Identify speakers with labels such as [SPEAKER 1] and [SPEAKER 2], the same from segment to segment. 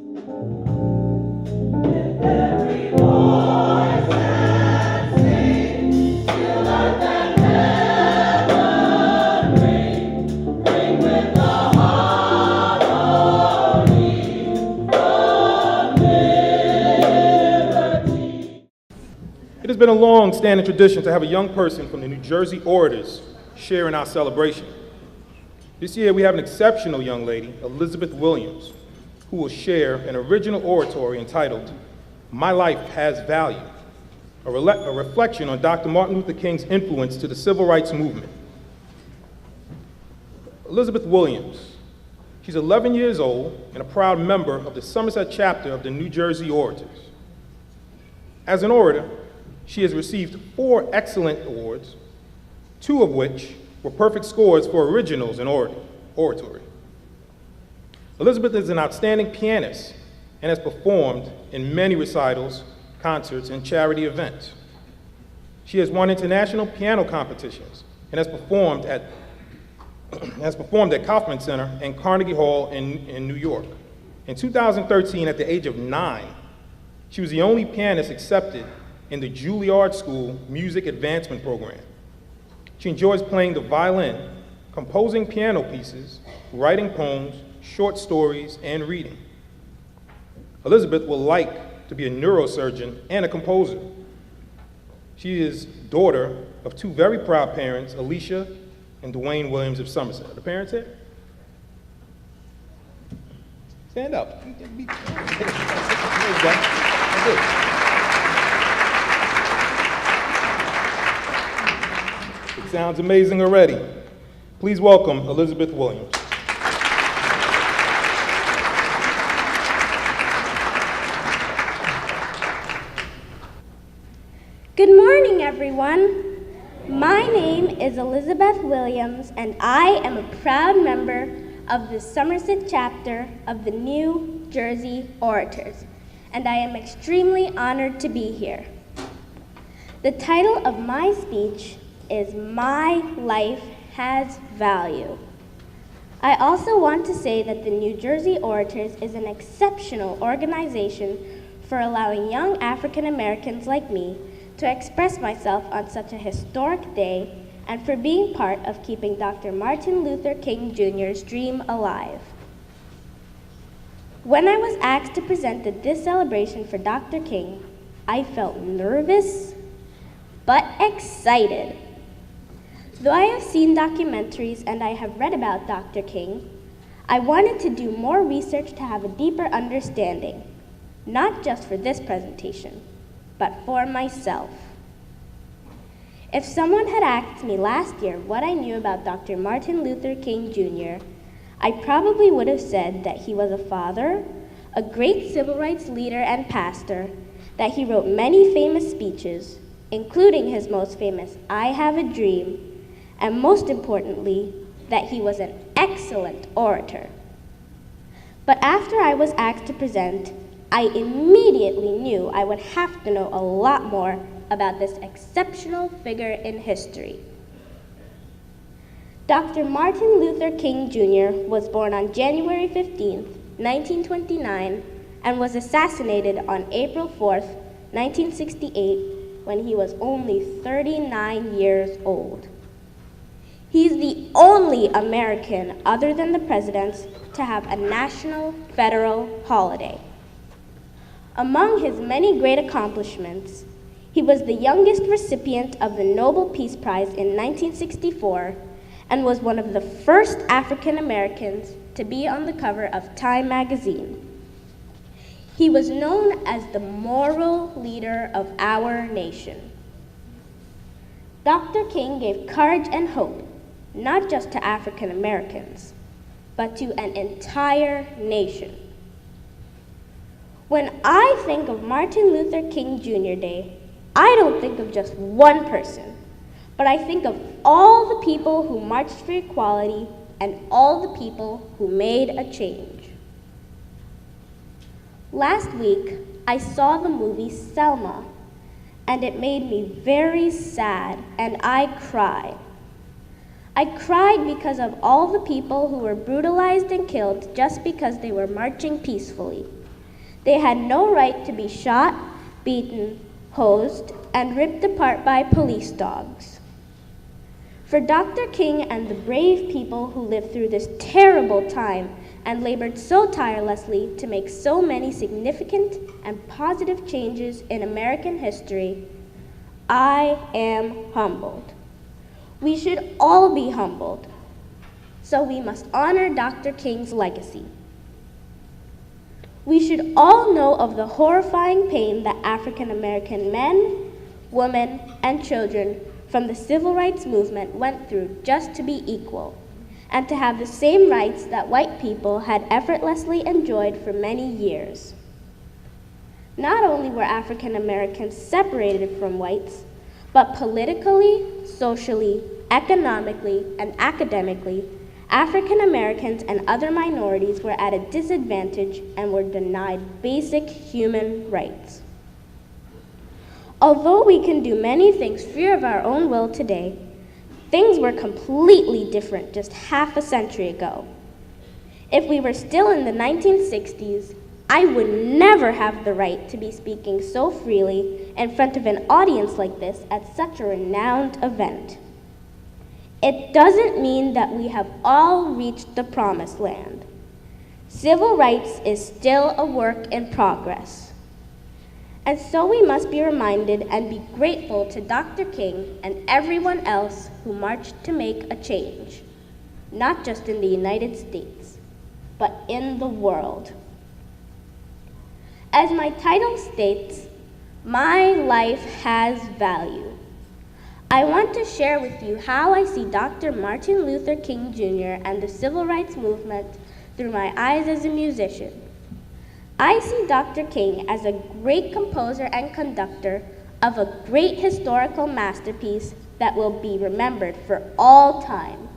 [SPEAKER 1] It has been a long-standing tradition to have a young person from the New Jersey Orators share in our celebration. This year we have an exceptional young lady, Elizabeth Williams, who will share an original oratory entitled, "My Life Has Value," a reflection on Dr. Martin Luther King's influence to the civil rights movement. Elizabeth Williams, she's 11 years old and a proud member of the Somerset chapter of the New Jersey Orators. As an orator, she has received 4 excellent awards, 2 of which were perfect scores for originals in oratory. Elizabeth is an outstanding pianist and has performed in many recitals, concerts, and charity events. She has won international piano competitions and has performed at Kaufman Center and Carnegie Hall in New York. In 2013, at the age of 9, she was the only pianist accepted in the Juilliard School Music Advancement Program. She enjoys playing the violin, composing piano pieces, writing poems, short stories, and reading. Elizabeth will like to be a neurosurgeon and a composer. She is daughter of 2 very proud parents, Alicia and Dwayne Williams of Somerset. Are the parents here? Stand up. There you go. That's it. It sounds amazing already. Please welcome Elizabeth Williams.
[SPEAKER 2] Good morning, everyone. My name is Elizabeth Williams, and I am a proud member of the Somerset chapter of the New Jersey Orators, and I am extremely honored to be here. The title of my speech is "My Life Has Value." I also want to say that the New Jersey Orators is an exceptional organization for allowing young African Americans like me to express myself on such a historic day and for being part of keeping Dr. Martin Luther King Jr.'s dream alive. When I was asked to present at this celebration for Dr. King, I felt nervous but excited. Though I have seen documentaries and I have read about Dr. King, I wanted to do more research to have a deeper understanding, not just for this presentation, but for myself. If someone had asked me last year what I knew about Dr. Martin Luther King Jr., I probably would have said that he was a father, a great civil rights leader and pastor, that he wrote many famous speeches, including his most famous "I Have a Dream," and most importantly, that he was an excellent orator. But after I was asked to present, I immediately knew I would have to know a lot more about this exceptional figure in history. Dr. Martin Luther King Jr. was born on January 15, 1929, and was assassinated on April 4, 1968, when he was only 39 years old. He's the only American, other than the presidents, to have a national federal holiday. Among his many great accomplishments, he was the youngest recipient of the Nobel Peace Prize in 1964 and was one of the first African Americans to be on the cover of Time magazine. He was known as the moral leader of our nation. Dr. King gave courage and hope, not just to African Americans, but to an entire nation. When I think of Martin Luther King Jr. Day, I don't think of just one person, but I think of all the people who marched for equality and all the people who made a change. Last week, I saw the movie Selma, and it made me very sad, and I cried. I cried because of all the people who were brutalized and killed just because they were marching peacefully, They had no right to be shot, beaten, hosed, and ripped apart by police dogs. For Dr. King and the brave people who lived through this terrible time and labored so tirelessly to make so many significant and positive changes in American history, I am humbled. We should all be humbled, so we must honor Dr. King's legacy. We should all know of the horrifying pain that African American men, women, and children from the civil rights movement went through just to be equal, and to have the same rights that white people had effortlessly enjoyed for many years. Not only were African Americans separated from whites, but politically, socially, economically, and academically, African Americans and other minorities were at a disadvantage and were denied basic human rights. Although we can do many things free of our own will today, things were completely different just half a century ago. If we were still in the 1960s, I would never have the right to be speaking so freely in front of an audience like this at such a renowned event. It doesn't mean that we have all reached the promised land. Civil rights is still a work in progress. And so we must be reminded and be grateful to Dr. King and everyone else who marched to make a change, not just in the United States, but in the world. As my title states, my life has value. I want to share with you how I see Dr. Martin Luther King Jr. and the civil rights movement through my eyes as a musician. I see Dr. King as a great composer and conductor of a great historical masterpiece that will be remembered for all time.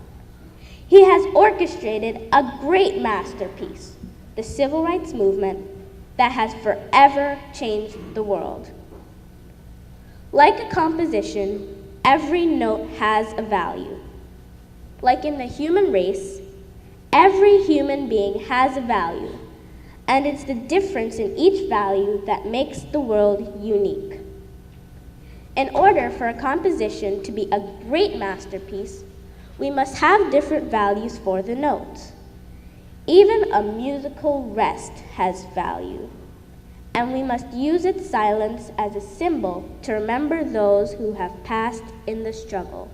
[SPEAKER 2] He has orchestrated a great masterpiece, the civil rights movement, that has forever changed the world. Like a composition, every note has a value. Like in the human race, every human being has a value, and it's the difference in each value that makes the world unique. In order for a composition to be a great masterpiece, we must have different values for the notes. Even a musical rest has value, and we must use its silence as a symbol to remember those who have passed in the struggle.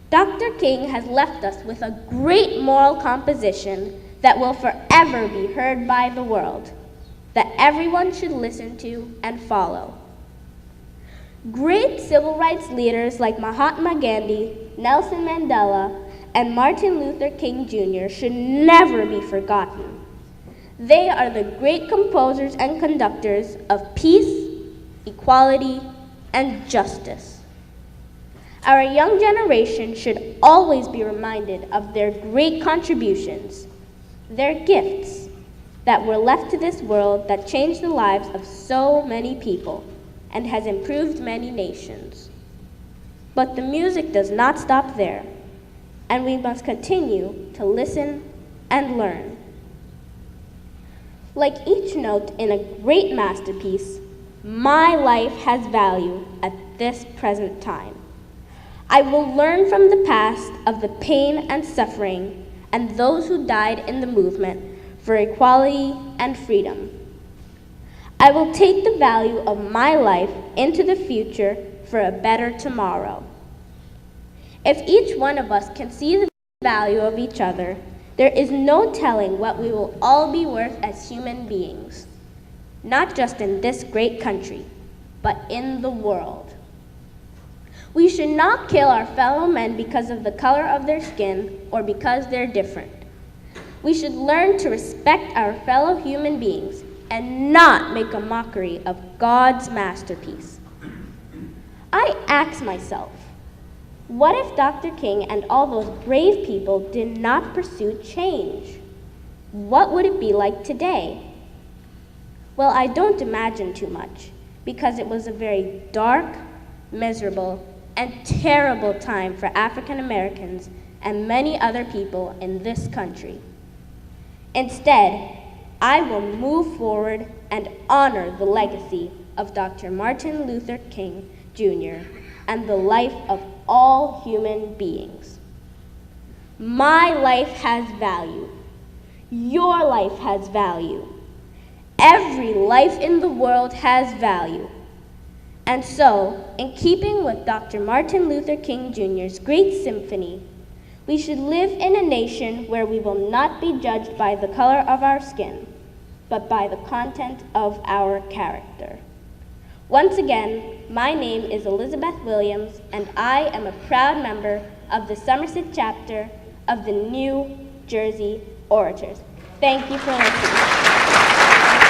[SPEAKER 2] Dr. King has left us with a great moral composition that will forever be heard by the world, that everyone should listen to and follow. Great civil rights leaders like Mahatma Gandhi, Nelson Mandela, and Martin Luther King Jr. should never be forgotten. They are the great composers and conductors of peace, equality, and justice. Our young generation should always be reminded of their great contributions, their gifts that were left to this world that changed the lives of so many people and has improved many nations. But the music does not stop there, and we must continue to listen and learn. Like each note in a great masterpiece, my life has value at this present time. I will learn from the past of the pain and suffering and those who died in the movement for equality and freedom. I will take the value of my life into the future for a better tomorrow. If each one of us can see the value of each other, there is no telling what we will all be worth as human beings, not just in this great country, but in the world. We should not kill our fellow men because of the color of their skin or because they're different. We should learn to respect our fellow human beings and not make a mockery of God's masterpiece. I ask myself, what if Dr. King and all those brave people did not pursue change? What would it be like today? Well, I don't imagine too much, because it was a very dark, miserable, and terrible time for African Americans and many other people in this country. Instead, I will move forward and honor the legacy of Dr. Martin Luther King, Jr., and the life of all human beings. My life has value. Your life has value. Every life in the world has value. And so, in keeping with Dr. Martin Luther King Jr.'s great symphony, we should live in a nation where we will not be judged by the color of our skin, but by the content of our character. Once again, my name is Elizabeth Williams, and I am a proud member of the Somerset chapter of the New Jersey Orators. Thank you for listening.